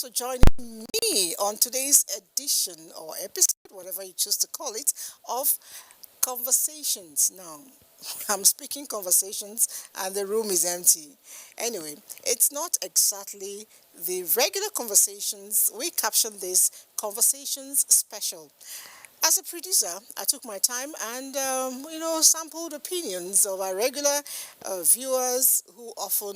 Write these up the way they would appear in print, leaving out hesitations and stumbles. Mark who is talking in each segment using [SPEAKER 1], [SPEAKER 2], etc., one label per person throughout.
[SPEAKER 1] for joining me on today's edition or episode, whatever you choose to call it, of Conversations. Now, I'm speaking conversations and the room is empty. Anyway, it's not exactly the regular conversations. We caption this Conversations Special. As a producer, I took my time and, sampled opinions of our regular viewers who often,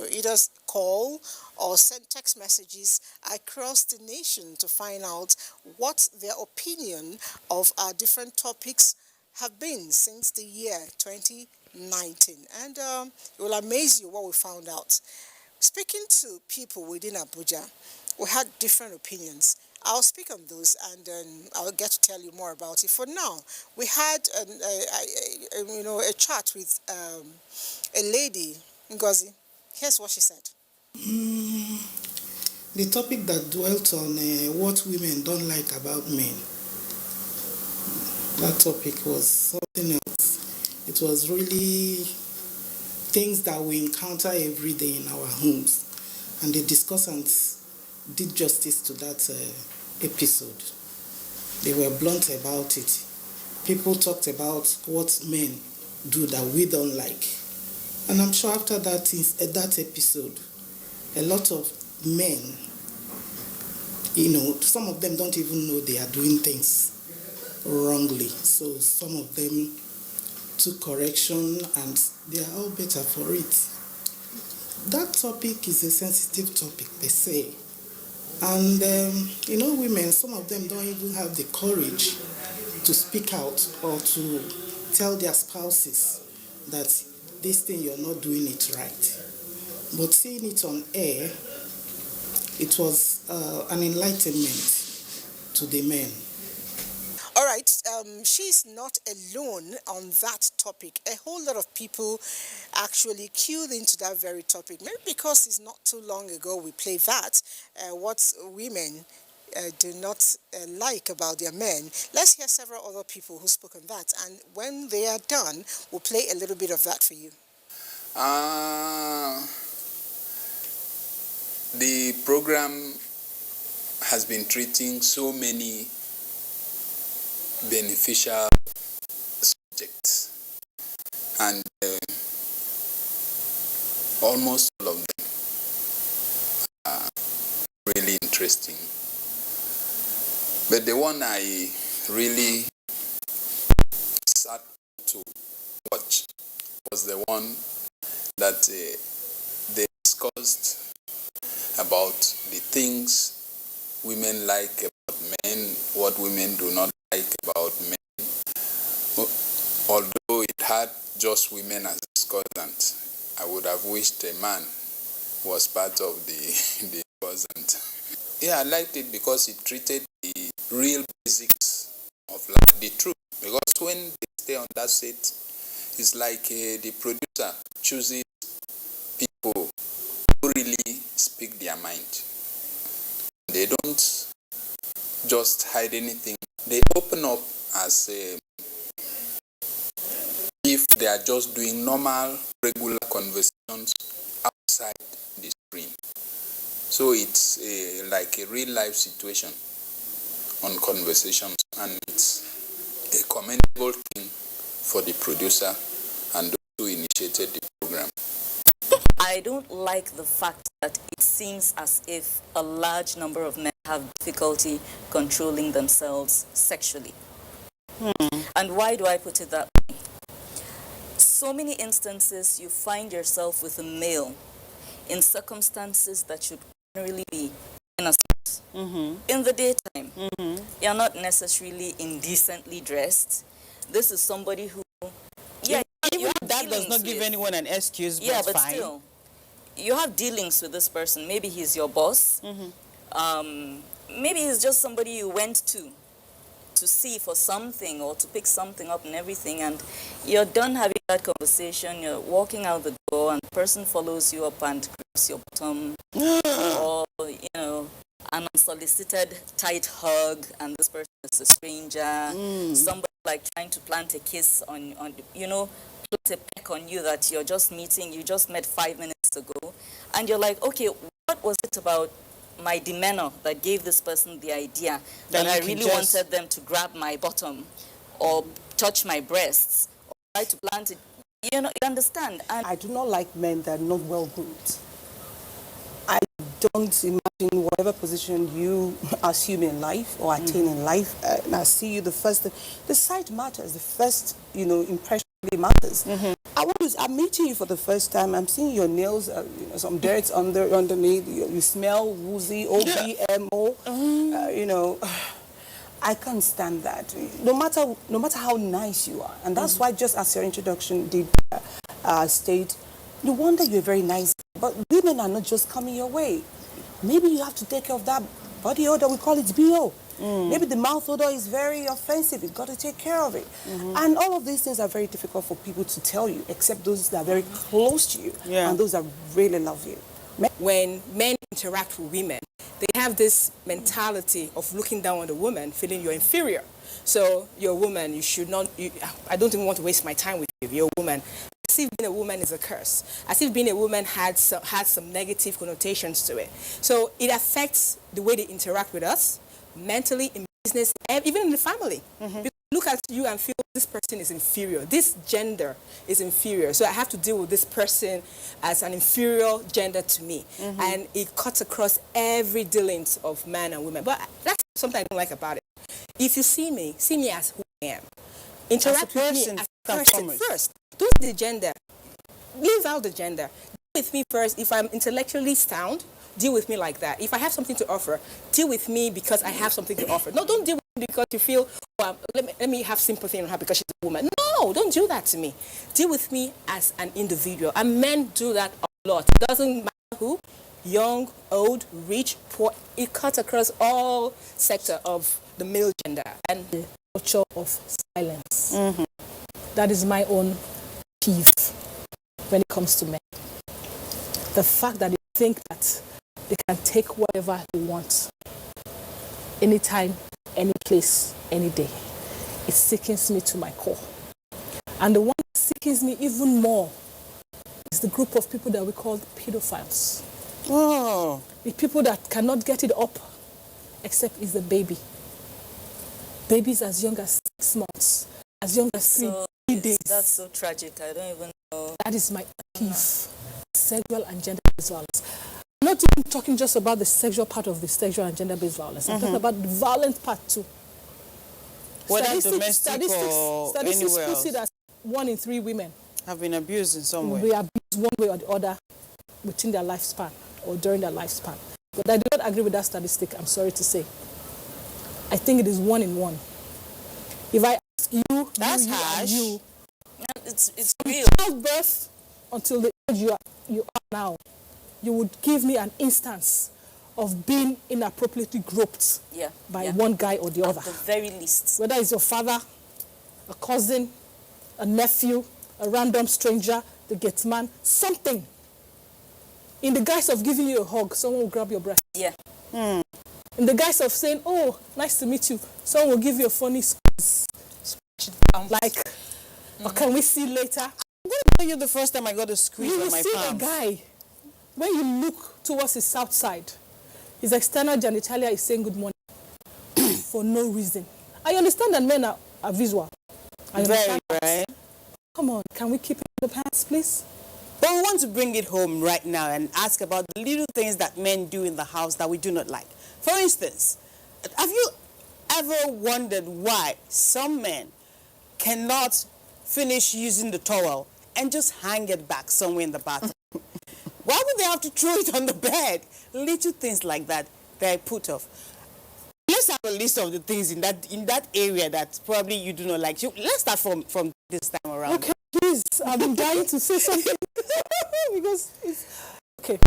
[SPEAKER 1] either call or send text messages across the nation to find out what their opinion of our different topics have been since the year 2019. And it will amaze you what we found out. Speaking to people within Abuja, we had different opinions. I'll speak on those and then I'll get to tell you more about it. For now, we had a chat with a lady, Ngozi. Here's what she said.
[SPEAKER 2] The topic that dwelt on what women don't like about men, that topic was something else. It was really things that we encounter every day in our homes. And the discussants did justice to that episode. They were blunt about it. People talked about what men do that we don't like. And I'm sure after that episode, a lot of men, some of them don't even know they are doing things wrongly. So some of them took correction and they are all better for it. That topic is a sensitive topic, they say. And, women, some of them don't even have the courage to speak out or to tell their spouses that this thing, you're not doing it right. But seeing it on air, it was an enlightenment to the men.
[SPEAKER 1] All right, she's not alone on that topic. A whole lot of people actually queued into that very topic. Maybe because it's not too long ago we played that, what women do not like about their men. Let's hear several other people who spoke on that. And when they are done, we'll play a little bit of that for you.
[SPEAKER 3] The program has been treating so many beneficial subjects, and almost all of them are really interesting. But the one I really sat to watch was the one that they discussed about the things women like about men, what women do not like about men. Although it had just women as discussant, I would have wished a man was part of the discussant. Yeah, I liked it because it treated the real basics of life, the truth. Because when they stay on that set, it's like the producer chooses people who really speak their mind. They don't just hide anything. They open up as if they are just doing normal, regular conversations outside the screen. So it's like a real life situation on conversations, and it's a commendable thing for the producer and those who initiated the program.
[SPEAKER 4] I don't like the fact that it seems as if a large number of men have difficulty controlling themselves sexually. And why do I put it that way? So many instances you find yourself with a male in circumstances that should generally be innocent. In the daytime, you're not necessarily indecently dressed. This is somebody who,
[SPEAKER 5] even that does not give anyone an excuse.
[SPEAKER 4] Yeah, but
[SPEAKER 5] fine.
[SPEAKER 4] still, you have dealings with this person. Maybe he's your boss. Maybe he's just somebody you went to see for something or to pick something up and everything, and you're done having that conversation, you're walking out the door and the person follows you up and grabs your bottom or, an unsolicited tight hug, and this person is a stranger, somebody like trying to plant a kiss on put a peck on you that you just met 5 minutes ago, and you're like, okay, what was it about my demeanor that gave this person the idea
[SPEAKER 5] That
[SPEAKER 4] that I
[SPEAKER 5] you can
[SPEAKER 4] really
[SPEAKER 5] just-
[SPEAKER 4] wanted them to grab my bottom or touch my breasts or try to plant it. You know, you understand? And
[SPEAKER 6] I do not like men that are not well groomed. I don't imagine whatever position you assume in life or attain in life, and I see you the first, the sight matters, the first, impression really matters. I'm meeting you for the first time, I'm seeing your nails, some dirt underneath, you smell woozy, OBMO, I can't stand that. No matter how nice you are, and that's why, just as your introduction did state, you wonder you're very nice, but women are not just coming your way. Maybe you have to take care of that body odor, we call it BO. Maybe the mouth odor is very offensive, you've got to take care of it. And all of these things are very difficult for people to tell you, except those that are very close to you and those that really love you.
[SPEAKER 7] When men interact with women, they have this mentality of looking down on the woman, feeling you're inferior. So you're a woman, you should not, I don't even want to waste my time with you, you're a woman. As if being a woman is a curse. As if being a woman had some negative connotations to it. So it affects the way they interact with us, mentally, in business, and even in the family. Because look at you and feel this person is inferior. This gender is inferior. So I have to deal with this person as an inferior gender to me. And it cuts across every dealings of man and women. But that's something I don't like about it. If you see me as who I am. Interact with me as a person first. Don't see the gender. Leave out the gender. Deal with me first. If I'm intellectually sound, deal with me like that. If I have something to offer, deal with me because I have something to offer. No, don't deal with me because you feel, let me have sympathy on her because she's a woman. No, don't do that to me. Deal with me as an individual. And men do that a lot. It doesn't matter who, young, old, rich, poor. It cuts across all sector of the male gender. And
[SPEAKER 8] the culture of silence. That is my own peeve when it comes to men. The fact that they think that they can take whatever they want, anytime, any place, any day. It sickens me to my core. And the one that sickens me even more is the group of people that we call pedophiles.
[SPEAKER 5] Oh.
[SPEAKER 8] The people that cannot get it up except it's the baby. Babies as young as 6 months, as young as 3 days.
[SPEAKER 4] That's so tragic. I don't even know.
[SPEAKER 8] That is my peeve. Sexual and gender-based violence. I'm not even talking just about the sexual part of the sexual and gender-based violence. I'm talking about the violent part too.
[SPEAKER 5] Whether domestic or anywhere else.
[SPEAKER 8] See that 1 in 3 women
[SPEAKER 5] have been abused in some way.
[SPEAKER 8] Will be abused one way or the other within their lifespan or during their lifespan. But I do not agree with that statistic, I'm sorry to say. I think it is 1 in 1. If I ask you,
[SPEAKER 5] that's harsh.
[SPEAKER 8] You,
[SPEAKER 4] it's real.
[SPEAKER 8] Childbirth until the age you are now, you would give me an instance of being inappropriately groped by one guy or the other.
[SPEAKER 4] At the very least.
[SPEAKER 8] Whether it's your father, a cousin, a nephew, a random stranger, the gate man, something. In the guise of giving you a hug, someone will grab your breast.
[SPEAKER 4] Yeah.
[SPEAKER 8] In the guise of saying, oh, nice to meet you, someone will give you a funny squeeze. Like, or can we see later?
[SPEAKER 5] I'm going to tell you the first time I got a squeeze on my palm.
[SPEAKER 8] You will see a guy, when you look towards his south side, his external genitalia is saying good morning for no reason. I understand that men are visual.
[SPEAKER 5] Very, right?
[SPEAKER 8] Come on, can we keep it in the pants, please?
[SPEAKER 5] But we want to bring it home right now and ask about the little things that men do in the house that we do not like. For instance, have you ever wondered why some men cannot finish using the towel and just hang it back somewhere in the bathroom? Why would they have to throw it on the bed? Little things like that I put off. Let's have a list of the things in that area that probably you do not like. Let's start from this time around.
[SPEAKER 8] Okay, please. I've been dying to say something. Because it's... Okay.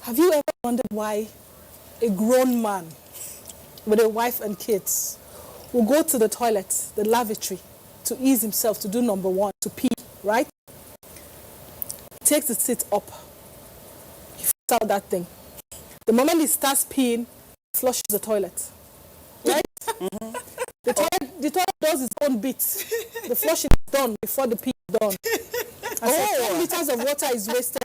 [SPEAKER 8] Have you ever wondered why a grown man with a wife and kids will go to the toilet, the lavatory, to ease himself, to do number one, to pee, right? Takes the seat up. He flushes out that thing. The moment he starts peeing, flushes the toilet. Right? The toilet does its own bit. The flushing is done before the pee is done. And so 10 liters of water is wasted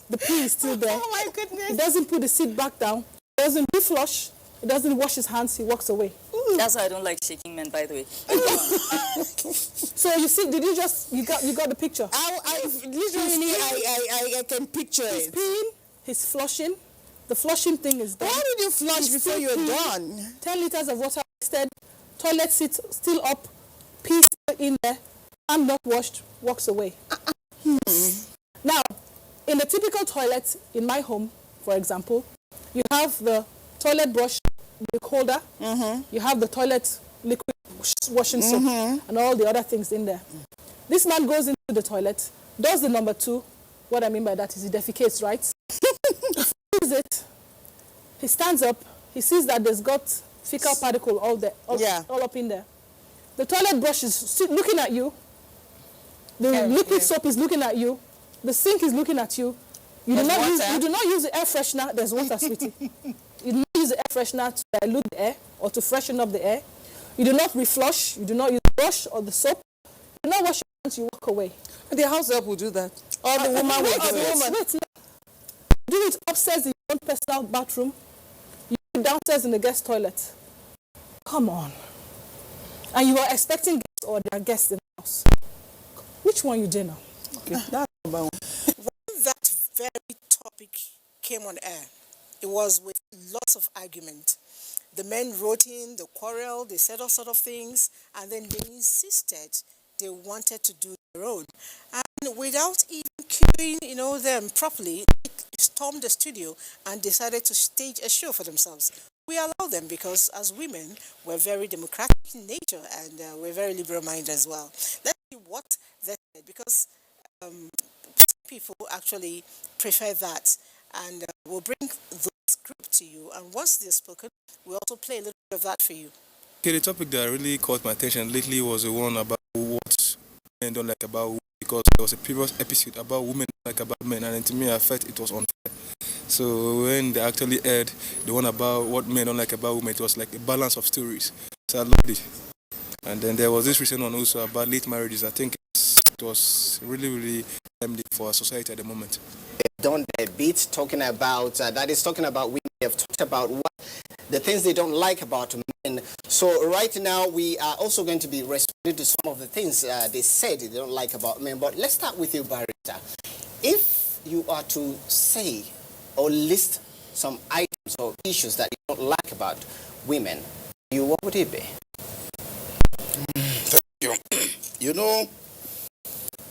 [SPEAKER 8] The pee is still there.
[SPEAKER 5] Oh my goodness.
[SPEAKER 8] He doesn't put the seat back down. He doesn't reflush. He doesn't wash his hands. He walks away.
[SPEAKER 4] That's why I don't like shaking men, by the way.
[SPEAKER 8] So you see, did you got the picture?
[SPEAKER 5] Literally, I can picture
[SPEAKER 8] He's
[SPEAKER 5] it.
[SPEAKER 8] peeing. He's flushing. The flushing thing is done.
[SPEAKER 5] Why did you flush
[SPEAKER 8] He's
[SPEAKER 5] before
[SPEAKER 8] still
[SPEAKER 5] you're
[SPEAKER 8] peeing.
[SPEAKER 5] done?
[SPEAKER 8] 10 liters of water wasted. Toilet seat still up. Pee still in there. Hand not washed. Walks away. Now, in the typical toilet in my home, for example, you have the toilet brush, the holder. You have the toilet liquid washing soap and all the other things in there. This man goes into the toilet, does the number 2. What I mean by that is he defecates, right? He sees it. He stands up. He sees that there's got fecal particle all there, all up in there. The toilet brush is still looking at you. The liquid soap is looking at you. The sink is looking at you. You do not use the air freshener. There's water, sweetie. You do not use the air freshener to dilute the air or to freshen up the air. You do not reflush. You do not use the brush or the soap. You do not wash your hands. You walk away.
[SPEAKER 5] The house help will do that. Or the woman will do it.
[SPEAKER 8] Wait, do it upstairs in your own personal bathroom. You do it downstairs in the guest toilet. Come on. And you are expecting guests or there are guests in the house. Which one you did now?
[SPEAKER 5] Okay, that's about
[SPEAKER 1] When that very topic came on air, it was with lots of argument. The men wrote in, the quarrel, they said all sort of things, and then they insisted they wanted to do their own. And without even cueing, them properly, they stormed the studio and decided to stage a show for themselves. We allow them because as women, we're very democratic in nature and we're very liberal-minded as well. Let's see what they said because people actually prefer that. And we'll bring the script to you. And once they're spoken, we'll also play a little bit of that for you.
[SPEAKER 9] Okay, the topic that really caught my attention lately was the one about what men don't like about women, because there was a previous episode about women don't like about men, and to me I felt it was unfair. So when they actually aired the one about what men don't like about women, it was like a balance of stories. So I loved it. And then there was this recent one also about late marriages. I think it was really, really timely for our society at the moment.
[SPEAKER 10] Done a bit talking about that is talking about women. They have talked about what the things they don't like about men. So right now we are also going to be responding to some of the things they said they don't like about men. But let's start with you, Barrister. If you are to say or list some items or issues that you don't like about women, what would it be?
[SPEAKER 11] Thank you.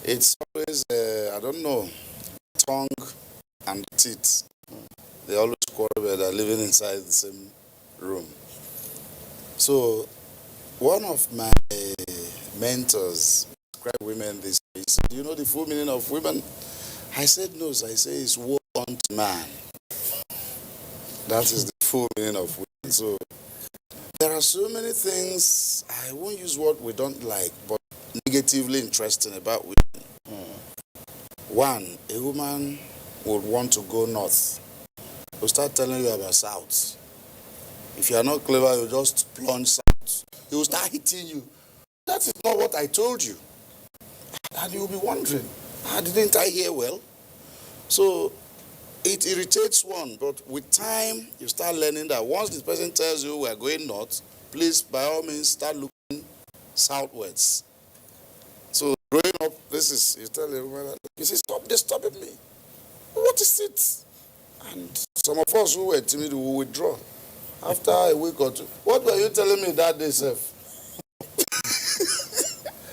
[SPEAKER 11] It's always, I don't know, tongue and teeth. They always quarrel when they're living inside the same room. So, one of my mentors described women this way. He said, "Do you know the full meaning of women?" I said, "No." So I say, "It's woe unto man." That is the full meaning of women. So, there are so many things, I won't use what we don't like, but negatively interesting about women. One, a woman would want to go north. Will start telling you about south. If you are not clever, you just plunge south. He will start hitting you. That is not what I told you. And you'll be wondering, didn't I hear well? So it irritates one, but with time, you start learning that once this person tells you we're going north, please, by all means, start looking southwards. So growing up, you tell a woman, you say, "Stop disturbing me." What is it? And some of us who were timid will withdraw. After a week or two, what were you telling me that day, Seth?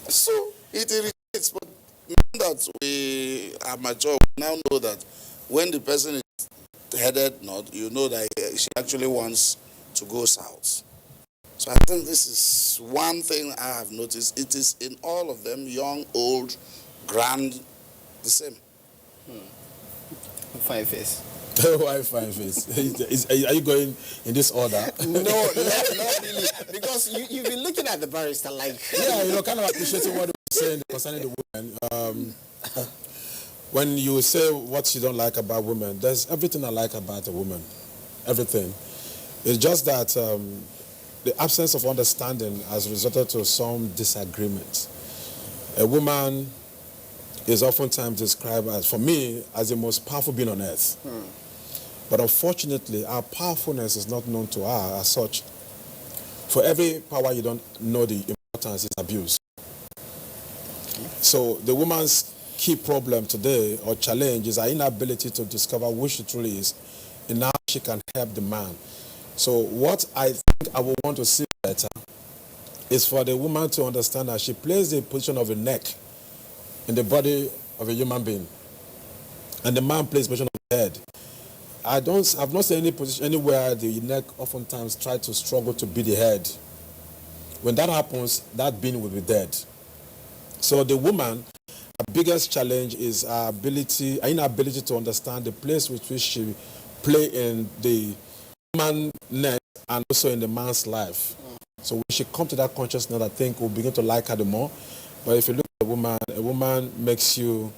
[SPEAKER 11] So it irritates, but now that we are mature, we now know that when the person is headed north, you know that she actually wants to go south. So I think this is one thing I have noticed. It is in all of them, young, old, grand, the same.
[SPEAKER 10] Fine face.
[SPEAKER 12] Why fine face? Are you going in this order?
[SPEAKER 10] No, not really. Because you've been looking at the barrister like...
[SPEAKER 12] Yeah, kind of appreciating what you're saying concerning the women. When you say what you don't like about women, there's everything I like about a woman. Everything. It's just that the absence of understanding has resulted to some disagreement. A woman is oftentimes described as, for me, as the most powerful being on earth. But unfortunately, our powerfulness is not known to her as such. For every power you don't know the importance is abuse. So the woman's key problem today or challenge is her inability to discover who she truly is and how she can help the man. So what I think I would want to see better is for the woman to understand that she plays the position of a neck in the body of a human being, and the man plays the position of the head. I've not seen any position anywhere the neck oftentimes try to struggle to be the head. When that happens, that being will be dead. So the woman, her biggest challenge is her inability to understand the place with which she play in the human neck and also in the man's life. So when she comes to that consciousness, I think we'll begin to like her the more. But if you look at a woman makes you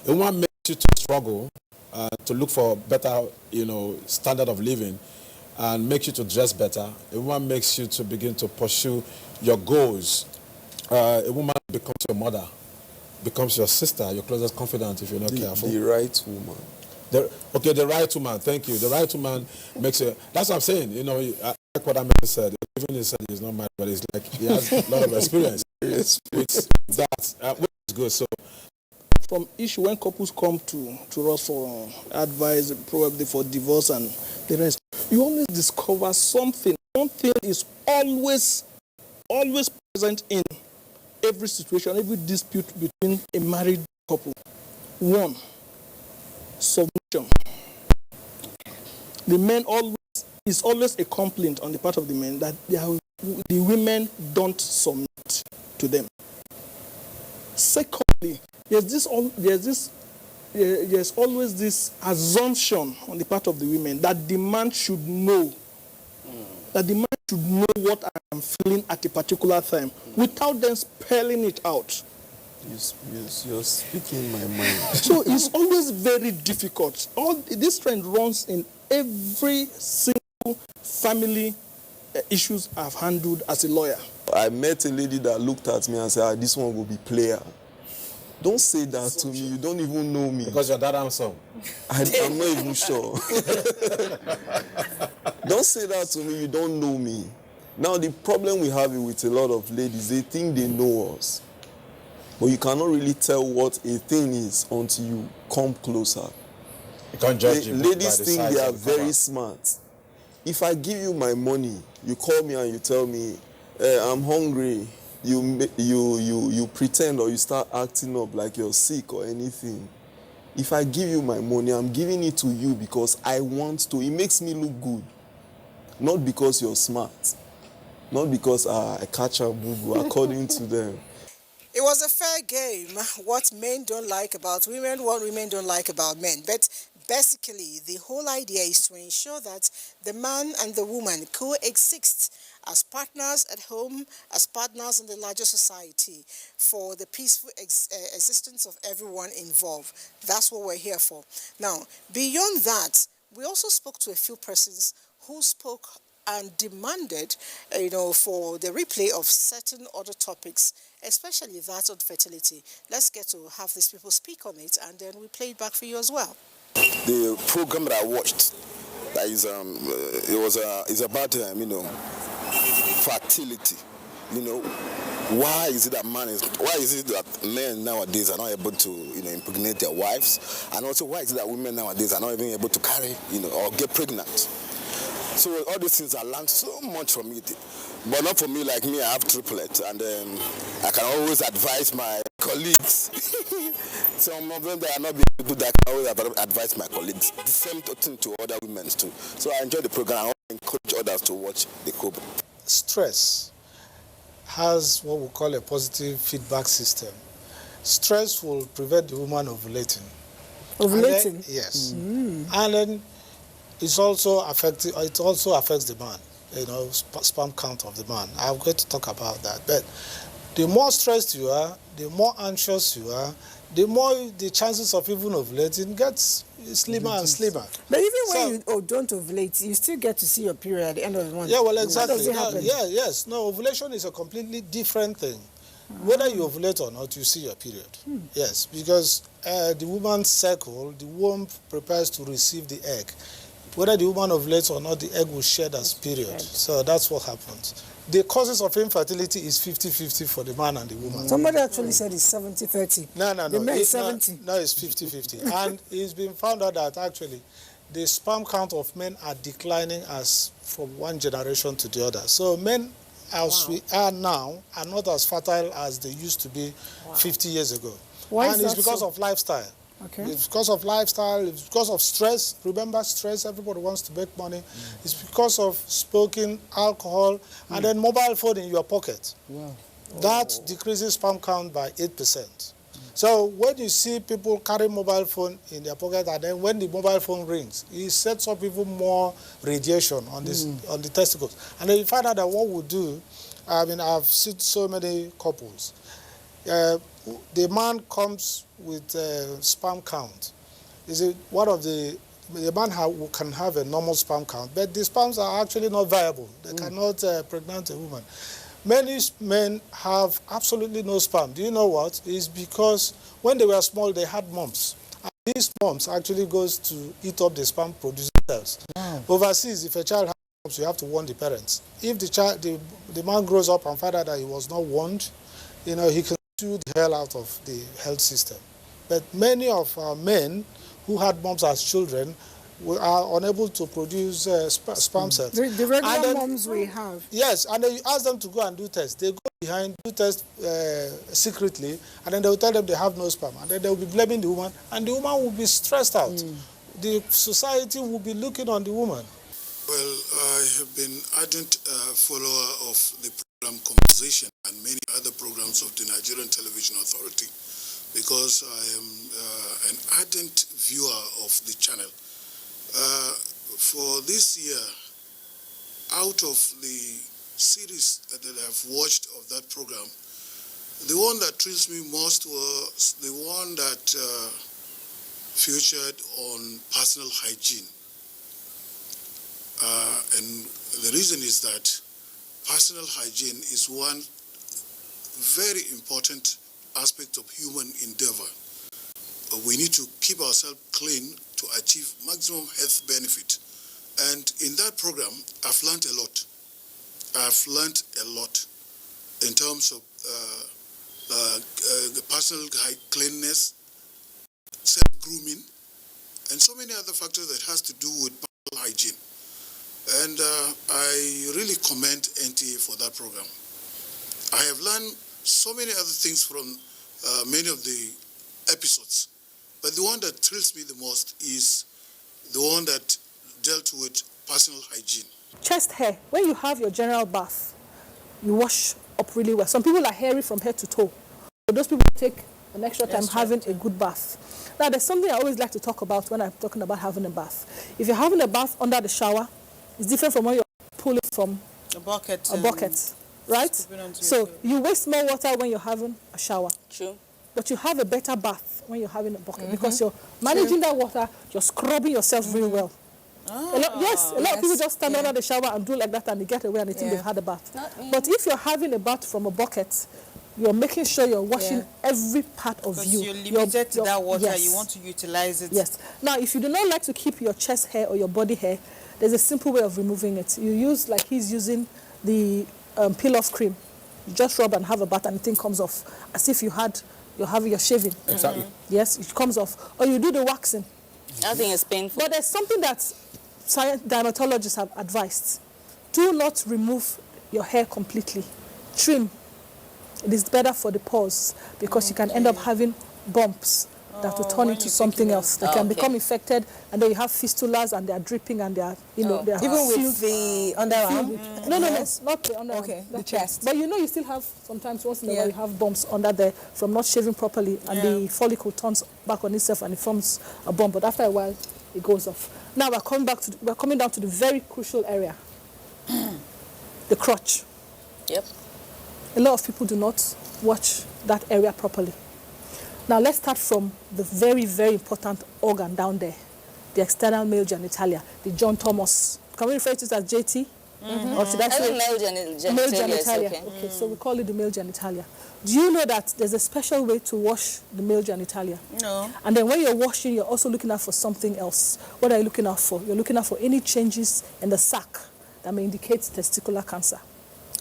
[SPEAKER 12] to struggle, to look for better, standard of living, and makes you to dress better. A woman makes you to begin to pursue your goals. A woman becomes your mother, becomes your sister, your closest confidant if you're not careful.
[SPEAKER 13] The right woman.
[SPEAKER 12] The right woman, thank you. The right woman makes it. That's what I'm saying. I like what I said. Even he said he's not married, but it's like he has a lot of experience with that, which is good. So,
[SPEAKER 8] from issue when couples come to us for advice, probably for divorce and the rest, you always discover something. Something is always present in every situation, every dispute between a married couple. One, submission. The men is always a complaint on the part of the men that the women don't submit to them. Secondly, there's always this assumption on the part of the women that the man should know. That the man should know what I am feeling at a particular time without them spelling it out.
[SPEAKER 13] You're speaking my mind.
[SPEAKER 8] So it's always very difficult. This trend runs in every single family issues I've handled as a lawyer.
[SPEAKER 13] I met a lady that looked at me and said, this one will be player. Don't say that to me. You don't even know me.
[SPEAKER 12] Because you're that handsome.
[SPEAKER 13] I'm not even sure. Don't say that to me. You don't know me. Now, the problem we have with a lot of ladies, they think they know us. But you cannot really tell what a thing is until you come closer.
[SPEAKER 12] You can't judge it.
[SPEAKER 13] Ladies think they are very smart. If I give you my money, you call me and you tell me, I'm hungry. You pretend or you start acting up like you're sick or anything. If I give you my money, I'm giving it to you because I want to. It makes me look good. Not because you're smart. Not because I catch a boo-boo, according to them.
[SPEAKER 1] It was a fair game. What men don't like about women, what women don't like about men. But basically, the whole idea is to ensure that the man and the woman coexist as partners at home, as partners in the larger society, for the peaceful existence of everyone involved. That's what we're here for. Now, beyond that, we also spoke to a few persons who spoke and demanded, for the replay of certain other topics, especially that on fertility. Let's get to have these people speak on it, and then we play it back for you as well.
[SPEAKER 14] The program that I watched, that is, is about, fertility. Why is it that men nowadays are not able to, impregnate their wives? And also, why is it that women nowadays are not even able to carry, or get pregnant? So all these things I learned so much from it. But not for me, like me, I have triplets, and I can always advise my colleagues. Some of them that are not able to do that, I can always advise my colleagues. The same thing to other women too. So I enjoy the program. I also encourage others to watch the program.
[SPEAKER 15] Stress has what we call a positive feedback system. Stress will prevent the woman ovulating.
[SPEAKER 8] Ovulating?
[SPEAKER 15] Then, yes. And then it also affects the man, sperm count of the man. I'm going to talk about that. But the more stressed you are, the more anxious you are, the more the chances of even ovulating gets slimmer and slimmer.
[SPEAKER 16] But even when you don't ovulate, you still get to see your period at the end of the month.
[SPEAKER 15] Yeah, well, exactly.
[SPEAKER 16] How does it happen?
[SPEAKER 15] Yes. No, ovulation is a completely different thing. Whether you ovulate or not, you see your period. Yes, because the woman's cycle, the womb prepares to receive the egg. Whether the woman ovulates or not, the egg will shed as period. So that's what happens. The causes of infertility is 50-50 for the man and the woman.
[SPEAKER 16] Somebody actually said it's 70-30.
[SPEAKER 15] No.
[SPEAKER 16] The men 70.
[SPEAKER 15] No, it's 50-50. And it's been found out that actually the sperm count of men are declining as from one generation to the other. So men, as we are now, are not as fertile as they used to be 50 years ago.
[SPEAKER 16] Why
[SPEAKER 15] and
[SPEAKER 16] is
[SPEAKER 15] it's
[SPEAKER 16] that
[SPEAKER 15] because
[SPEAKER 16] so?
[SPEAKER 15] of lifestyle.
[SPEAKER 16] Okay.
[SPEAKER 15] It's because of lifestyle, it's because of stress. Remember, stress, everybody wants to make money. It's because of smoking, alcohol, and then mobile phone in your pocket.
[SPEAKER 16] Wow.
[SPEAKER 15] That decreases sperm count by 8%. So when you see people carry mobile phone in their pocket, and then when the mobile phone rings, it sets up even more radiation on this on the testicles. And then you find out that what we do, I mean, I've seen so many couples. The man comes with sperm count. Is it one of the man can have a normal sperm count, but the sperms are actually not viable. They cannot pregnant a woman. Many men have absolutely no sperm. Do you know what? It's because when they were small, they had mumps. And these mumps actually goes to eat up the sperm producing cells. Overseas, if a child has mumps, you have to warn the parents. If the man grows up and find out that he was not warned, he can sue the hell out of the health system. But many of our men who had mumps as children are unable to produce sperm cells.
[SPEAKER 16] The regular moms we have.
[SPEAKER 15] Yes, and then you ask them to go and do tests. They go behind, do tests secretly, and then they will tell them they have no sperm. And then they will be blaming the woman, and the woman will be stressed out. The society will be looking on the woman.
[SPEAKER 11] Well, I have been ardent follower of the program Conversation and many other programs of the Nigerian Television Authority because I am an ardent viewer of the channel. For this year, out of the series that I've watched of that program, the one that thrills me most was the one that featured on personal hygiene. And the reason is that personal hygiene is one very important aspect of human endeavor. We need to keep ourselves clean to achieve maximum health benefit. And in that program, I've learned a lot. I've learned a lot in terms of the personal cleanliness, self-grooming, and so many other factors that has to do with personal hygiene. And I really commend NTA for that program. I have learned so many other things from many of the episodes. But the one that thrills me the most is the one that dealt with personal hygiene.
[SPEAKER 8] Chest hair, when you have your general bath, you wash up really well. Some people are hairy from head to toe. So those people take an extra time having a good bath. Now, there's something I always like to talk about when I'm talking about having a bath. If you're having a bath under the shower, it's different from when you're pulling from
[SPEAKER 5] a bucket,
[SPEAKER 8] right? So you waste more water when you're having a shower.
[SPEAKER 4] True.
[SPEAKER 8] But you have a better bath when you're having a bucket because you're managing that water, you're scrubbing yourself really well. A lot of people just stand under the shower and do like that and they get away and they think they've had a bath. But if you're having a bath from a bucket, you're making sure you're washing every part of you.
[SPEAKER 5] You're limited to that water,
[SPEAKER 8] yes.
[SPEAKER 5] you want to utilize it.
[SPEAKER 8] Yes. Now, if you do not like to keep your chest hair or your body hair, there's a simple way of removing it. You use, like he's using, the peel-off cream. You just rub and have a bath and the thing comes off as if you're shaving.
[SPEAKER 9] Exactly.
[SPEAKER 8] Yes, it comes off. Or you do the waxing.
[SPEAKER 4] I think it's painful.
[SPEAKER 8] But there's something that dermatologists have advised. Do not remove your hair completely. Trim. It is better for the pores because you can end up having bumps that will turn into something else. They can become infected and then you have fistulas and they are dripping and they are, they are
[SPEAKER 6] even with the underarm?
[SPEAKER 8] No, not the underarm.
[SPEAKER 6] Okay, the chest.
[SPEAKER 8] But you still have sometimes once in a while you have bumps under there from not shaving properly and the follicle turns back on itself and it forms a bump. But after a while, it goes off. Now we're coming down to the very crucial area, the crotch.
[SPEAKER 4] Yep.
[SPEAKER 8] A lot of people do not watch that area properly. Now let's start from the very, very important organ down there, the external male genitalia, the John Thomas. Can we refer to it as JT? Or should I
[SPEAKER 4] I
[SPEAKER 8] say
[SPEAKER 4] think male genitalia is okay.
[SPEAKER 8] Okay, so we call it the male genitalia. Do you know that there's a special way to wash the male genitalia?
[SPEAKER 5] No.
[SPEAKER 8] And then when you're washing, you're also looking out for something else. What are you looking out for? You're looking out for any changes in the sac that may indicate testicular cancer.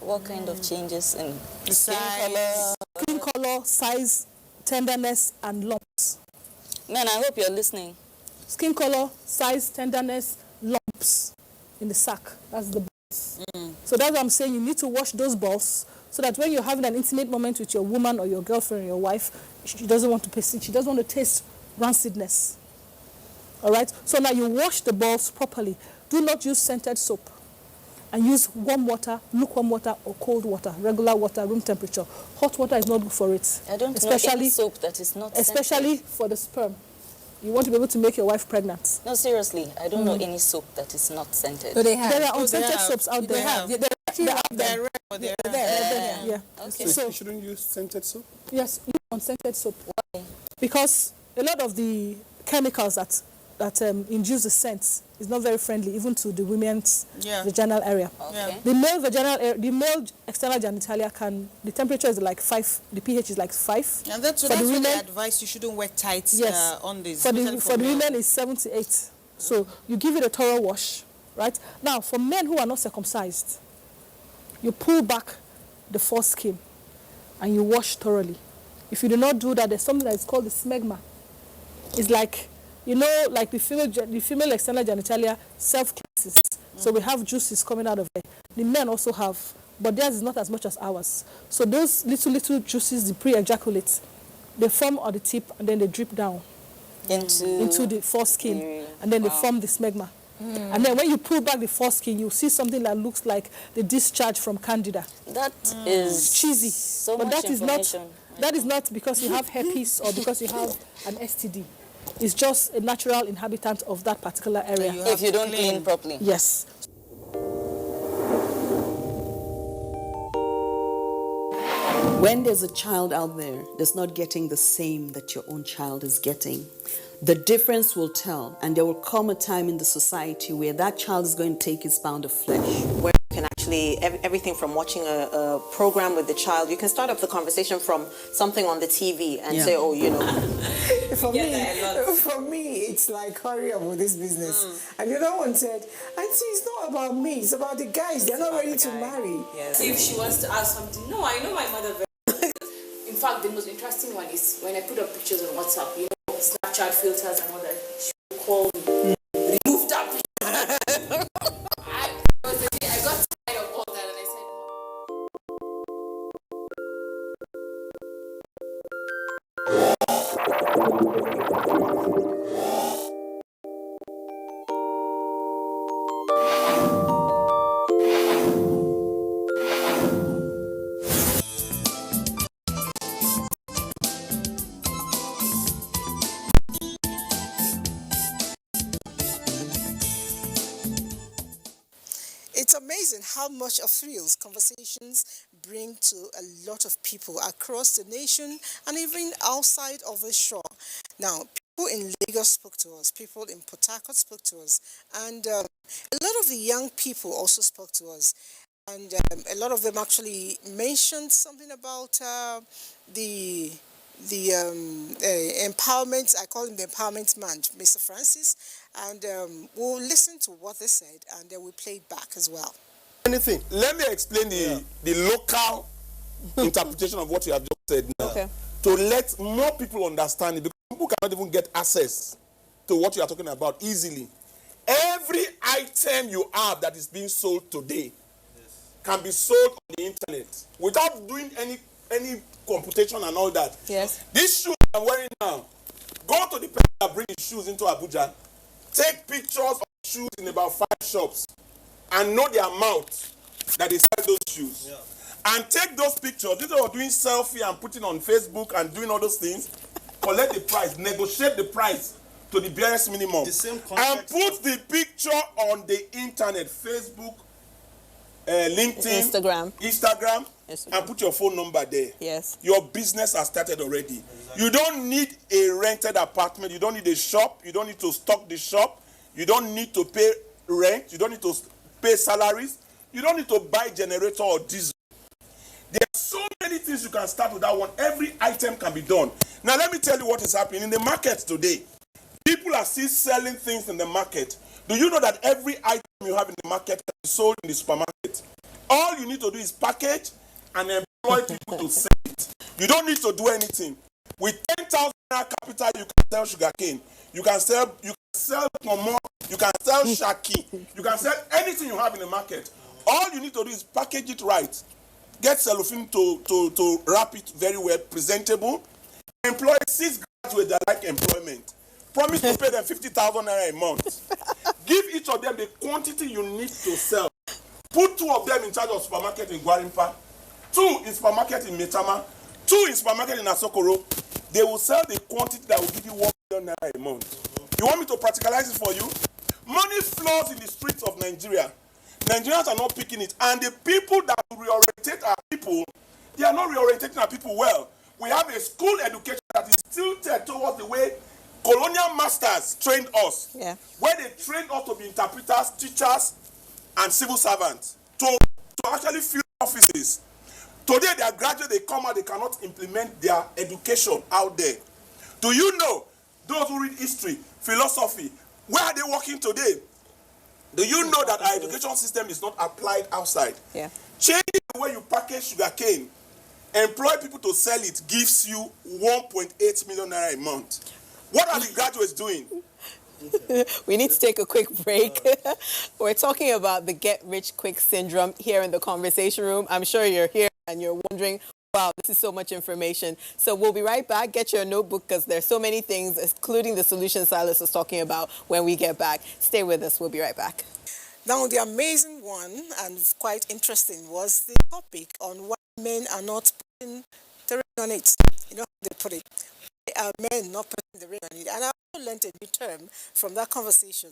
[SPEAKER 4] What kind of changes in
[SPEAKER 5] Skin
[SPEAKER 4] color?
[SPEAKER 8] Skin color, size, tenderness, and lumps.
[SPEAKER 4] Man, I hope you're listening.
[SPEAKER 8] Skin color, size, tenderness, lumps in the sac. That's the balls. So that's what I'm saying. You need to wash those balls so that when you're having an intimate moment with your woman or your girlfriend or your wife, she doesn't want to taste. She doesn't want to taste rancidness. All right. So now you wash the balls properly. Do not use scented soap. And use warm water, lukewarm water, or cold water, regular water, room temperature. Hot water is not good for it.
[SPEAKER 4] I don't know any soap that is not
[SPEAKER 8] especially
[SPEAKER 4] scented.
[SPEAKER 8] for the sperm. You want to be able to make your wife pregnant.
[SPEAKER 4] No, seriously, I don't know any soap that is not scented.
[SPEAKER 8] So there are unscented soaps out there.
[SPEAKER 5] They're
[SPEAKER 8] there. Yeah.
[SPEAKER 4] Okay.
[SPEAKER 12] So you shouldn't use scented soap?
[SPEAKER 8] Yes, use unscented soap.
[SPEAKER 4] Why?
[SPEAKER 8] Because a lot of the chemicals that induce the scent is not very friendly, even to the women's vaginal area.
[SPEAKER 4] Okay.
[SPEAKER 8] The male vaginal area, the male external genitalia the temperature is like 5, the pH is like 5.
[SPEAKER 5] And that's what they advise. You shouldn't wear tights on this.
[SPEAKER 8] For the women is 7 to 8. So you give it a thorough wash, right? Now, for men who are not circumcised, you pull back the foreskin and you wash thoroughly. If you do not do that, there's something that is called the smegma. It's like, you know, like the female external genitalia self-cleanses. So we have juices coming out of there. The men also have, but theirs is not as much as ours. So those little juices, the pre-ejaculate, they form on the tip and then they drip down into the foreskin, and then they form the smegma. And then when you pull back the foreskin, you see something that looks like the discharge from candida.
[SPEAKER 4] That is
[SPEAKER 8] cheesy,
[SPEAKER 4] so
[SPEAKER 8] but
[SPEAKER 4] much
[SPEAKER 8] that is not because you have herpes or because you have an STD. It's just a natural inhabitant of that particular area.
[SPEAKER 4] If you don't clean properly.
[SPEAKER 8] Yes.
[SPEAKER 17] When there's a child out there that's not getting the same that your own child is getting, the difference will tell, and there will come a time in the society where that child is going to take his pound of flesh.
[SPEAKER 18] Where you can actually, everything from watching a program with the child, you can start off the conversation from something on the TV and say, oh, you know.
[SPEAKER 16] For me, it's like, hurry up with this business. And the other one said, Auntie, it's not about me, it's about the guys. They're not ready to marry.
[SPEAKER 19] Yes. If she wants to ask something, no, I know my mother very well. In fact, the most interesting one is when I put up pictures on WhatsApp, you know, Snapchat filters and all that, she will call me, remove that picture. I got tired of all that and I said,
[SPEAKER 1] It's amazing how much of thrills conversations bring to a lot of people across the nation and even outside of the shore. Now, people in Lagos spoke to us, people in Port Harcourt spoke to us, and a lot of the young people also spoke to us. And a lot of them actually mentioned something about the empowerment. I call him the empowerment man, Mr. Francis, and we'll listen to what they said and then we'll play it back as well.
[SPEAKER 20] Anything. Let me explain the local interpretation of what you have just said now.
[SPEAKER 6] Okay.
[SPEAKER 20] To let more people understand it, because people cannot even get access to what you are talking about easily. Every item you have that is being sold today can be sold on the internet without doing any computation and all that.
[SPEAKER 6] Yes.
[SPEAKER 20] This shoe I'm wearing now, go to the person that brings shoes into Abuja, take pictures of shoes in about 5 shops, and know the amount that they sell those shoes. Yeah. And take those pictures, instead of doing selfie and putting on Facebook and doing all those things, collect the price, negotiate the price to the barest minimum, and put the picture on the internet, Facebook, LinkedIn, Instagram, and put your phone number there.
[SPEAKER 6] Yes.
[SPEAKER 20] Your business has started already. Exactly. You don't need a rented apartment. You don't need a shop. You don't need to stock the shop. You don't need to pay rent. You don't need to pay salaries. You don't need to buy generator or diesel. There are so many things you can start with that one. Every item can be done. Now let me tell you what is happening in the market today. People are still selling things in the market. Do you know that every item you have in the market can be sold in the supermarket? All you need to do is package and employ people to sell it. You don't need to do anything. With 10,000 capital, you can sell sugarcane. You can sell momo. You can sell shaki. You can sell anything you have in the market. All you need to do is package it right. Get cellophane to wrap it very well, presentable. Employ 6 graduates that like employment. Promise to pay them 50,000 naira a month. Give each of them the quantity you need to sell. Put 2 of them in charge of supermarket in Gwarimpa, 2 in supermarket in Metama, 2 in supermarket in Asokoro. They will sell the quantity that will give you 1 million naira a month. You want me to practicalize it for you? Money flows in the streets of Nigeria. Nigerians are not picking it. And the people that reorientate our people, they are not reorientating our people well. We have a school education that is tilted towards the way colonial masters trained us.
[SPEAKER 18] Yeah.
[SPEAKER 20] Where they trained us to be interpreters, teachers, and civil servants. To actually fill offices. Today they are graduates, they come out, they cannot implement their education out there. Do you know, those who read history, philosophy, where are they working today? Do you know that our education system is not applied outside?
[SPEAKER 18] Yeah.
[SPEAKER 20] Changing the way you package sugarcane, employ people to sell it, gives you 1.8 million naira a month. What are the graduates doing?
[SPEAKER 18] We need to take a quick break. We're talking about the get-rich-quick syndrome here in the conversation room. I'm sure you're here and you're wondering, wow, this is so much information. So we'll be right back. Get your notebook because there's so many things, including the solution Silas was talking about when we get back. Stay with us. We'll be right back.
[SPEAKER 1] Now, the amazing one and quite interesting was the topic on why men are not putting the ring on it. You know how they put it. Why are men not putting the ring on it? And I also learned a new term from that conversation,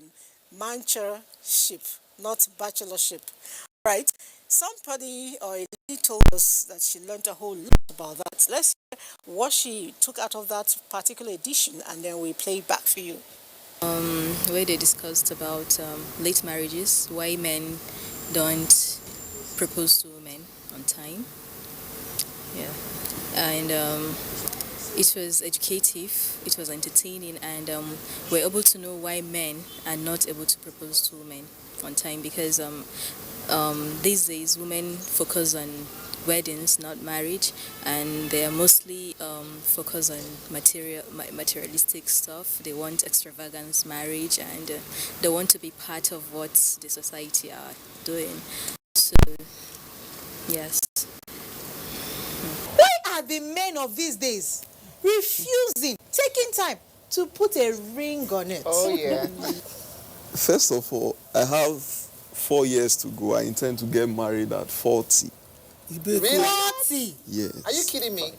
[SPEAKER 1] manchership, not bachelorship. Right? Somebody or a lady told us that she learned a whole lot about that. Let's hear what she took out of that particular edition, and then we play it back for you.
[SPEAKER 21] Where they discussed about late marriages, why men don't propose to women on time. Yeah, and it was educative, it was entertaining, and we're able to know why men are not able to propose to women on time, because these days women focus on weddings, not marriage, and they are mostly focused on materialistic stuff. They want extravagance marriage, and they want to be part of what the society are doing. So, yes.
[SPEAKER 22] Why are the men of these days refusing, taking time to put a ring on it?
[SPEAKER 10] Oh, yeah.
[SPEAKER 13] First of all, I have 4 years to go. I intend to get married at 40.
[SPEAKER 10] Really?
[SPEAKER 22] 40?
[SPEAKER 13] Yes.
[SPEAKER 10] Are you kidding me?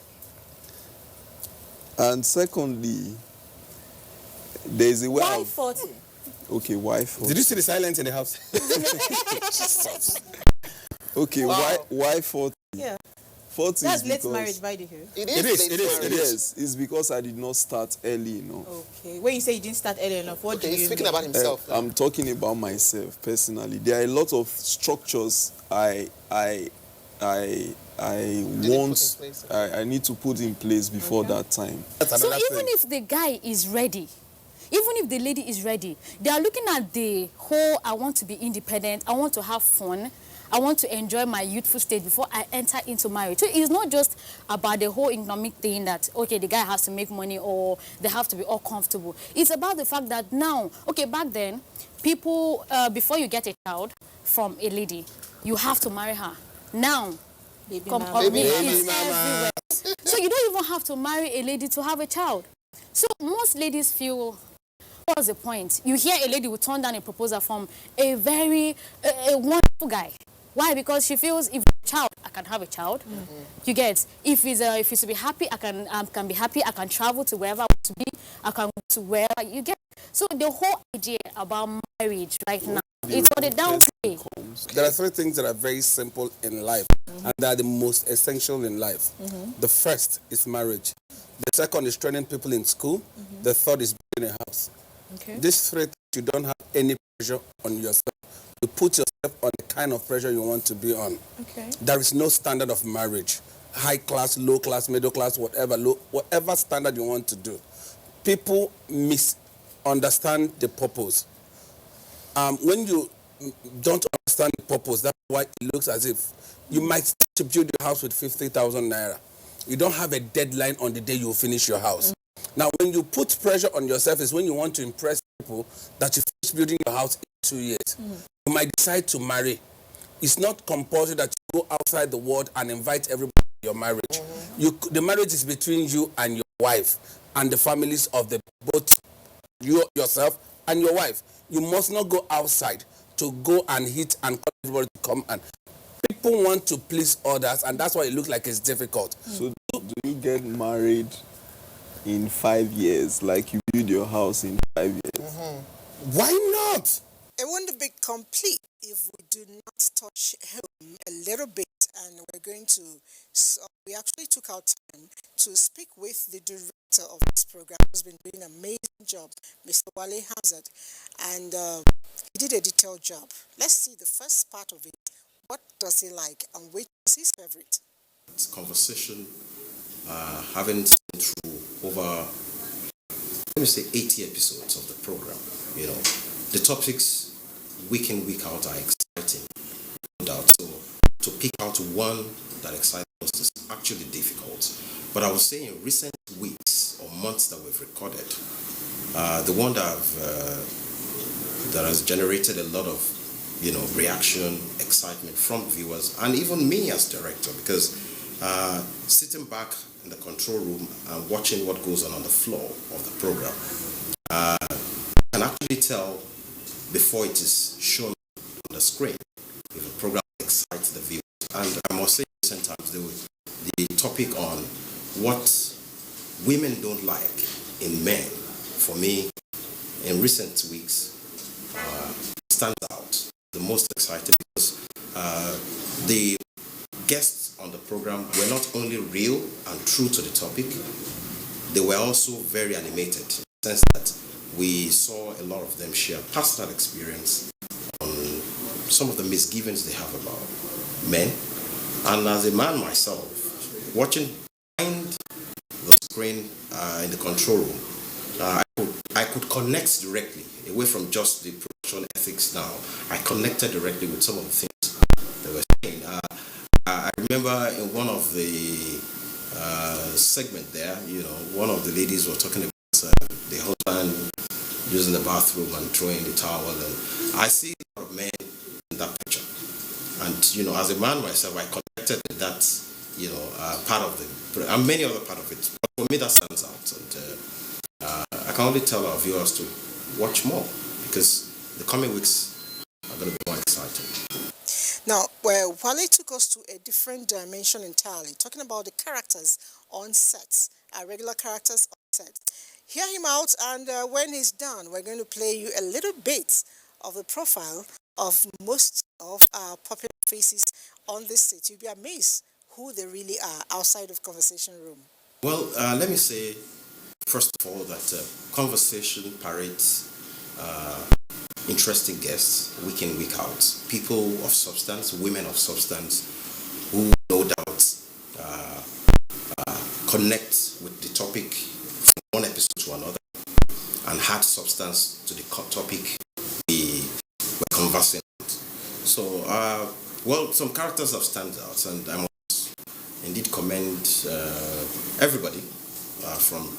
[SPEAKER 13] And secondly, there's a way
[SPEAKER 22] Why
[SPEAKER 13] of...
[SPEAKER 22] 40?
[SPEAKER 13] Okay, why 40?
[SPEAKER 23] Did you see the silence in the house?
[SPEAKER 13] Okay,
[SPEAKER 22] Wow.
[SPEAKER 13] why 40?
[SPEAKER 22] Yeah.
[SPEAKER 13] 40
[SPEAKER 22] That's
[SPEAKER 13] is
[SPEAKER 22] late
[SPEAKER 13] because...
[SPEAKER 22] marriage, by the way.
[SPEAKER 10] It is.
[SPEAKER 13] Yes, it's because I did not start early enough.
[SPEAKER 22] Okay. When you say you didn't start early enough, what do you mean?
[SPEAKER 10] He's speaking about himself.
[SPEAKER 13] I'm talking about myself personally. There are a lot of structures I need to put in place before that time.
[SPEAKER 24] So even if the guy is ready, even if the lady is ready, they are looking at the whole, I want to be independent, I want to have fun, I want to enjoy my youthful stage before I enter into marriage. So it's not just about the whole economic thing that, okay, the guy has to make money or they have to be all comfortable. It's about the fact that now, okay, back then, people, before you get a child from a lady, you have to marry her. Now,
[SPEAKER 22] Baby
[SPEAKER 24] it's everywhere. So you don't even have to marry a lady to have a child. So most ladies feel, what's the point? You hear a lady will turn down a proposal from a very a wonderful guy. Why? Because she feels if a child, I can have a child. You get, if it's to be happy, I can be happy. I can travel to wherever I want to be. I can go to wherever you get. So the whole idea about marriage right now, it's on the downplay.
[SPEAKER 23] There are 3 things that are very simple in life, and they are the most essential in life. The first is marriage. The second is training people in school. The third is building a house.
[SPEAKER 22] Okay.
[SPEAKER 23] These 3 things, you don't have any pressure on yourself you put yourself on the kind of pressure you want to be on.
[SPEAKER 8] Okay.
[SPEAKER 23] There is no standard of marriage. High class, low class, middle class, whatever, whatever standard you want to do. People misunderstand the purpose. When you don't understand the purpose, that's why it looks as if you might start to build your house with 50,000 naira. You don't have a deadline on the day you finish your house. Now, when you put pressure on yourself is when you want to impress people that you finish building your house in 2 years. You might decide to marry. It's not compulsory that you go outside the world and invite everybody to your marriage. The marriage is between you and your wife and the families of both you, yourself, and your wife. You must not go outside to go and hit and call everybody to come. And people want to please others, and that's why it looks like it's difficult.
[SPEAKER 13] So do you get married in 5 years, like you build your house in 5 years?
[SPEAKER 23] Why not?
[SPEAKER 1] It wouldn't be complete if we do not touch home a little bit, and we're going to, we actually took our time to speak with the director of this program, who's been doing an amazing job, Mr. Wale Hazard, and he did a detailed job. Let's see the first part of it. What does he like, and which was his favorite?
[SPEAKER 2] It's conversation, having been through over, let me say, 80 episodes of the program. You know, the topics week in, week out are exciting, no doubt. So to pick out one that excites us is actually difficult. But I would say in recent weeks or months that we've recorded, the one that has generated a lot of, you know, reaction, excitement from viewers, and even me as director, because sitting back in the control room and watching what goes on the floor of the program, I can actually tell before it is shown on the screen if a program excites the viewers. And I must say, recent times, the topic on what women don't like in men, for me, in recent weeks, stands out the most exciting, because the guests on the program were not only real and true to the topic, they were also very animated, in the sense that we saw a lot of them share personal experience on some of the misgivings they have about men. And as a man myself, watching behind the screen in the control room, I could connect directly, away from just the production ethics now. I connected directly with some of the things they were saying. I remember in one of the segment there, you know, one of the ladies was talking about the husband using the bathroom and throwing the towel, and I see a lot of men in that picture. And, you know, as a man myself, I connected with that, you know, part of the, and many other part of it. But for me, that stands out. And I can only tell our viewers to watch more, because the coming weeks are going to be more exciting.
[SPEAKER 1] Now, well, Wale took us to a different dimension entirely, talking about the characters on sets, our regular characters on set. Hear him out, and when he's done, we're going to play you a little bit of the profile of most of our popular faces on this set. You'll be amazed who they really are outside of Conversation Room.
[SPEAKER 2] Well, let me say, first of all, that Conversation parades interesting guests week in, week out. People of substance, women of substance, who no doubt connect with the topic from one episode to another and had substance to the topic we were conversing about. So, well, some characters have stand out, and I must indeed commend everybody from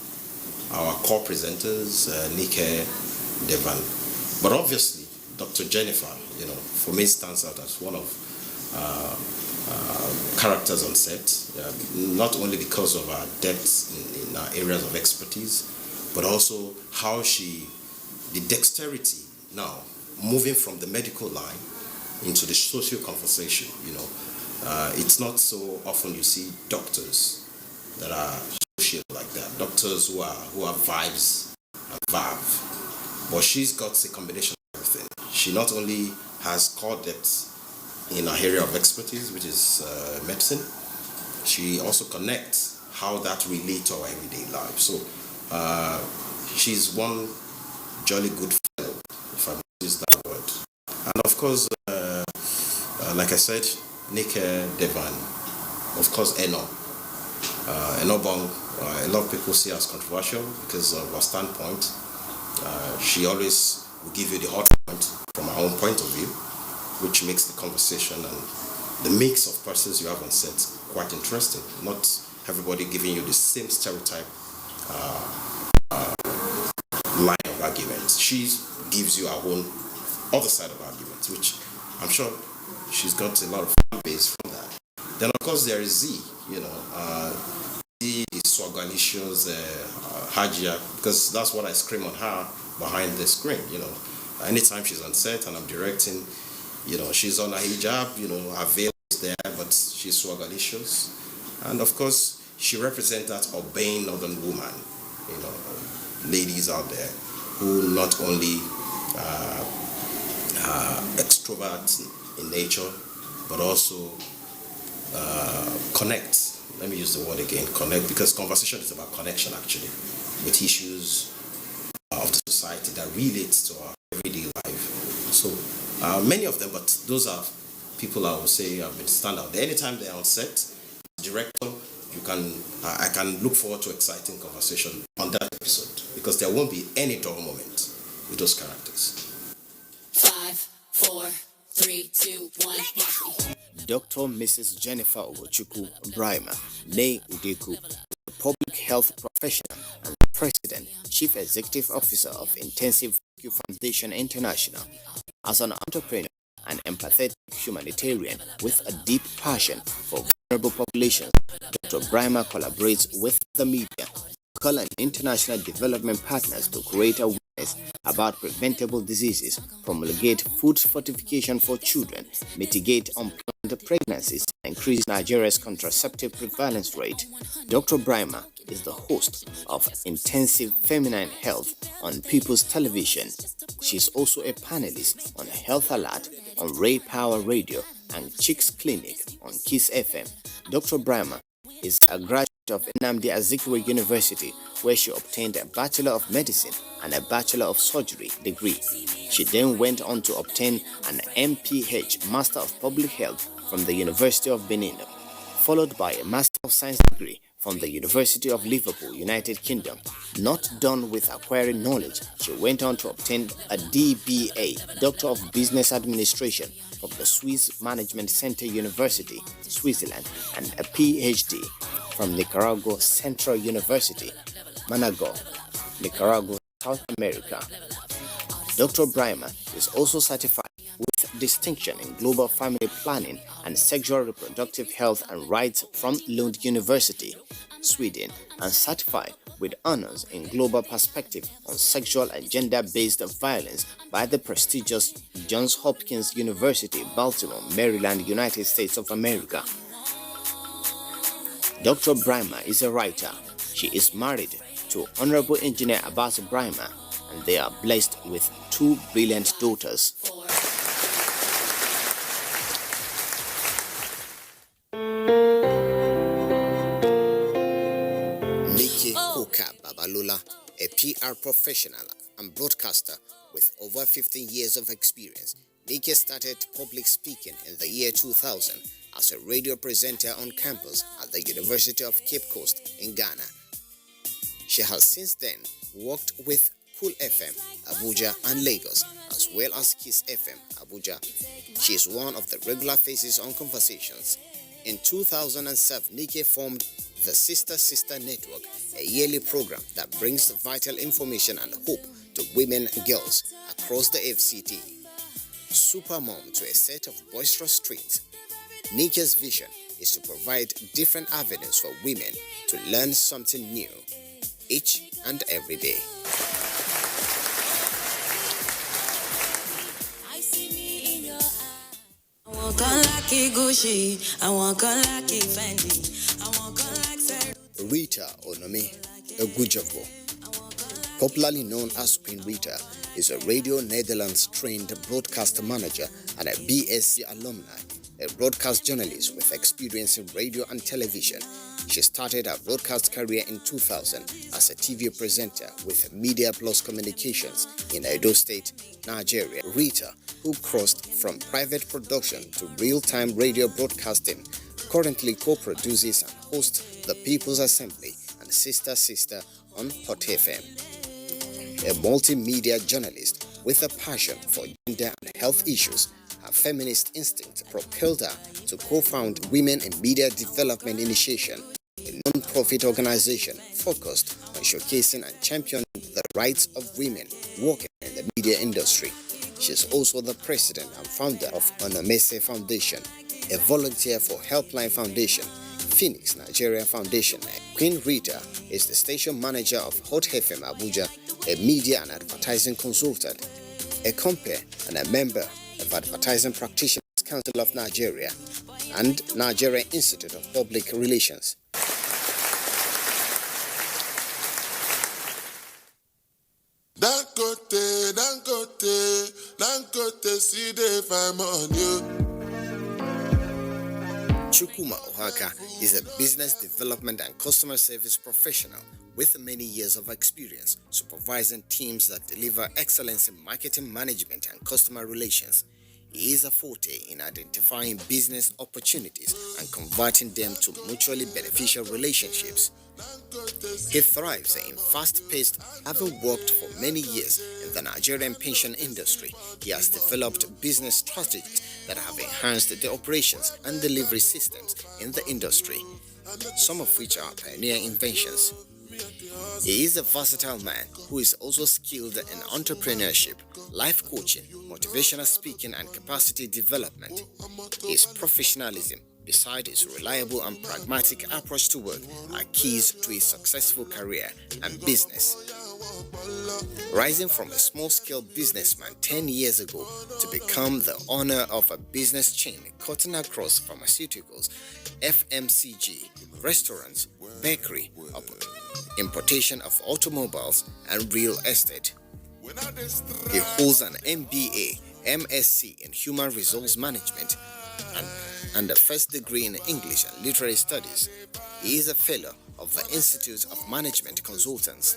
[SPEAKER 2] our core presenters, Nike, Devan. But obviously, Dr. Jennifer, you know, for me stands out as one of characters on set, not only because of her depth in our areas of expertise, but also how the dexterity now, moving from the medical line into the social conversation, you know. It's not so often you see doctors that are social like that, doctors who are vibes and verve. But she's got a combination of everything. She not only has core depth in her area of expertise, which is medicine, she also connects how that relates to our everyday life. So she's one jolly good fellow, if I use that word. And of course, like I said, Nick Devan, of course, Eno. Enobong, a lot of people see as controversial because of her standpoint. She always will give you the hot point from her own point of view, which makes the conversation and the mix of persons you have on set quite interesting. Not everybody giving you the same stereotype line of arguments. She gives you her own other side of arguments, which I'm sure she's got a lot of fan base from that. Then of course there is Z, the Swagalicious Hajia, because that's what I scream on her behind the screen, Anytime she's on set and I'm directing, she's on a hijab, her veil is there, but she's Swagalicious. And of course, she represents that urbane northern woman, ladies out there who not only extrovert in nature, but also connect. Let me use the word again, connect, because conversation is about connection actually, with issues of the society that relates to our everyday life. So many of them, but those are people I would say have been standout. Anytime they're on set, director, I can look forward to exciting conversation on that episode because there won't be any dull moment with those characters.
[SPEAKER 3] 5, 4, 3, 2, 1.
[SPEAKER 10] Dr. Mrs. Jennifer Ogochukwu Brima, née Udeku, a public health professional and President, Chief Executive Officer of Intensive Rescue Foundation International. As an entrepreneur and empathetic humanitarian with a deep passion for vulnerable populations, Dr. Brima collaborates with the media, local and international development partners to create awareness about preventable diseases, promulgate food fortification for children, mitigate unplanned pregnancies, and increase Nigeria's contraceptive prevalence rate. Dr. Brima is the host of Intensive Feminine Health on People's Television. She is also a panelist on Health Alert on Ray Power Radio and Chicks Clinic on Kiss FM. Dr. Brima is a graduate of Nnamdi Azikiwe University, where she obtained a Bachelor of Medicine and a Bachelor of Surgery degree. She then went on to obtain an MPH, Master of Public Health, from the University of Benin, followed by a Master of Science degree from the University of Liverpool, United Kingdom. Not done with acquiring knowledge, she went on to obtain a DBA, Doctor of Business Administration, from the Swiss Management Center University, Switzerland, and a PhD from Nicaragua Central University, Managua, Nicaragua, South America. Dr. Brima is also certified with distinction in global family planning and sexual reproductive health and rights from Lund University, Sweden, and certified with honors in global perspective on sexual and gender-based violence by the prestigious Johns Hopkins University, Baltimore, Maryland, United States of America. Dr. Brima is a writer. She is married to Honorable Engineer Abbas Brima, and they are blessed with 2 brilliant daughters. Nikki Koka Babalula, a PR professional and broadcaster with over 15 years of experience. Nikki started public speaking in the year 2000 as a radio presenter on campus at the University of Cape Coast in Ghana. She has since then worked with Cool FM, Abuja and Lagos, as well as Kiss FM, Abuja. She is one of the regular faces on Conversations. In 2007, Nikki formed the Sister Sister Network, a yearly program that brings vital information and hope to women and girls across the FCT. Supermom to a set of boisterous streets, Nikki's vision is to provide different avenues for women to learn something new each and every day. Rita Onome Egujabo, popularly known as Queen Rita, is a Radio Netherlands trained broadcast manager and a BSc alumni, a broadcast journalist with experience in radio and television. She started her broadcast career in 2000 as a TV presenter with Media Plus Communications in Edo State, Nigeria. Rita who crossed from private production to real-time radio broadcasting, currently co-produces and hosts The People's Assembly and Sister Sister on Hot FM. A multimedia journalist with a passion for gender and health issues, her feminist instinct propelled her to co-found Women in Media Development Initiation, a non-profit organization focused on showcasing and championing the rights of women working in the media industry. She is also the president and founder of Onomese Foundation, a volunteer for Helpline Foundation, Phoenix Nigerian Foundation. Queen Rita is the station manager of Hot FM Abuja, a media and advertising consultant, a compere and a member of Advertising Practitioners Council of Nigeria and Nigerian Institute of Public Relations.
[SPEAKER 7] Dangote, see the fame on you.
[SPEAKER 10] Chukwuma Ohaka is a business development and customer service professional with many years of experience supervising teams that deliver excellence in marketing management and customer relations. He is a forte in identifying business opportunities and converting them to mutually beneficial relationships. He thrives in fast-paced, having worked for many years in the Nigerian pension industry. He has developed business strategies that have enhanced the operations and delivery systems in the industry, some of which are pioneer inventions. He is a versatile man who is also skilled in entrepreneurship, life coaching, motivational speaking, and capacity development. His professionalism, beside his reliable and pragmatic approach to work, are keys to his successful career and business. Rising from a small-scale businessman 10 years ago to become the owner of a business chain cutting across pharmaceuticals, FMCG, restaurants, bakery, importation of automobiles, and real estate. He holds an MBA, MSc in Human Resource Management, and a first degree in English and Literary Studies. He is a fellow of the Institute of Management Consultants.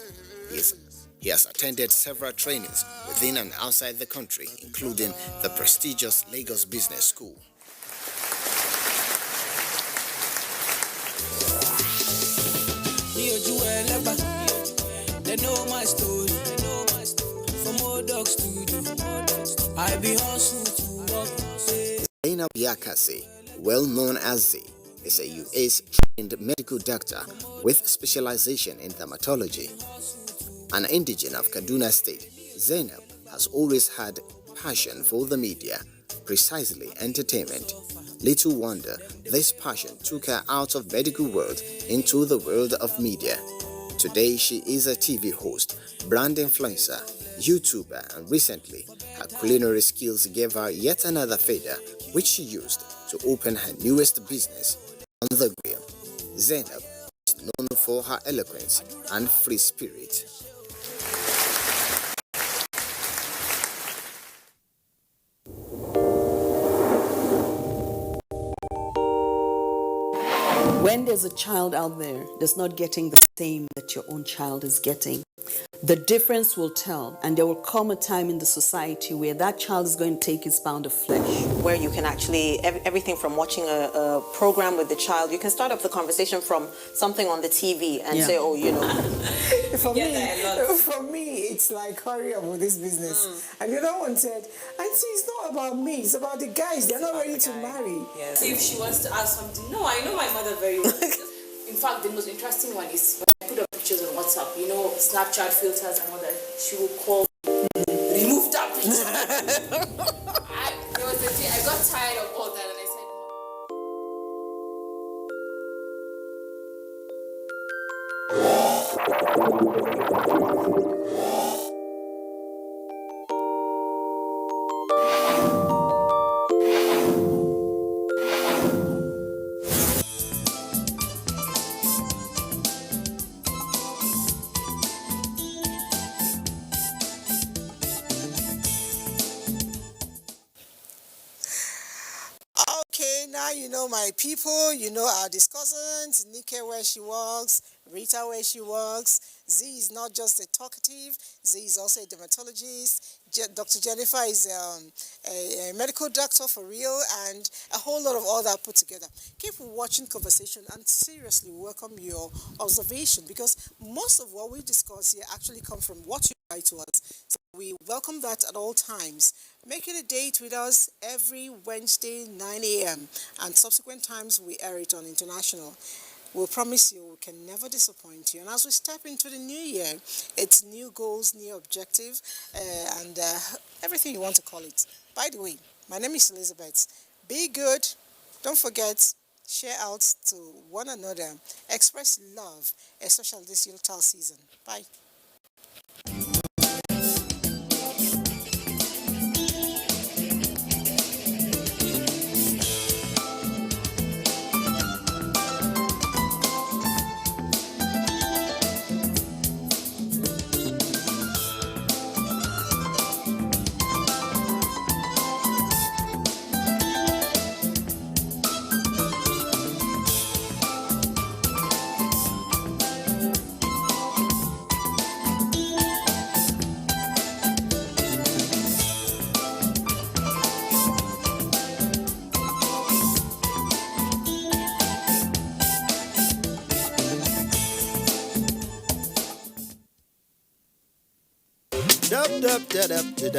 [SPEAKER 10] He has attended several trainings within and outside the country, including the prestigious Lagos Business School. They know my story. From old dogs to I be hustle to work. Zainab Yakase, well known as Z, is a US-trained medical doctor with specialization in dermatology. An indigene of Kaduna State, Zainab has always had passion for the media, precisely entertainment. Little wonder this passion took her out of medical world into the world of media. Today she is a TV host, brand influencer, YouTuber, and recently her culinary skills gave her yet another feather which she used to open her newest business, On the Grill. Zainab is known for her eloquence and free spirit.
[SPEAKER 17] When there's a child out there that's not getting the same that your own child is getting, the difference will tell, and there will come a time in the society where that child is going to take his pound of flesh.
[SPEAKER 18] Where you can actually, everything from watching a program with the child, you can start up the conversation from something on the TV and say, oh, you know.
[SPEAKER 16] For me, it's like, hurry up with this business. And the other one said, Auntie, it's not about me, it's about the guys. They're not ready to marry.
[SPEAKER 19] Yes. If she wants to ask something, no, I know my mother very well. In fact, the most interesting one is when I put up pictures on WhatsApp, you know, Snapchat filters and all that, she will call me, remove that picture. There was a day I got tired of all that and I said,
[SPEAKER 1] Okay, now you know know my people, you know our discussants, Nike where she works, Rita where she works. Z is not just a talkative, Z is also a dermatologist. Dr. Jennifer is a medical doctor for real, and a whole lot of all that put together. Keep watching Conversation and seriously welcome your observation, because most of what we discuss here actually come from what you write to us. So we welcome that at all times. Make it a date with us every Wednesday, 9 a.m. and subsequent times we air it on International. We'll promise you we can never disappoint you. And as we step into the new year, it's new goals, new objectives, and everything you want to call it. By the way, my name is Elizabeth. Be good. Don't forget, share out to one another. Express love, especially this Yuletide season. Bye.
[SPEAKER 9] Dub, dub, da, dub, da,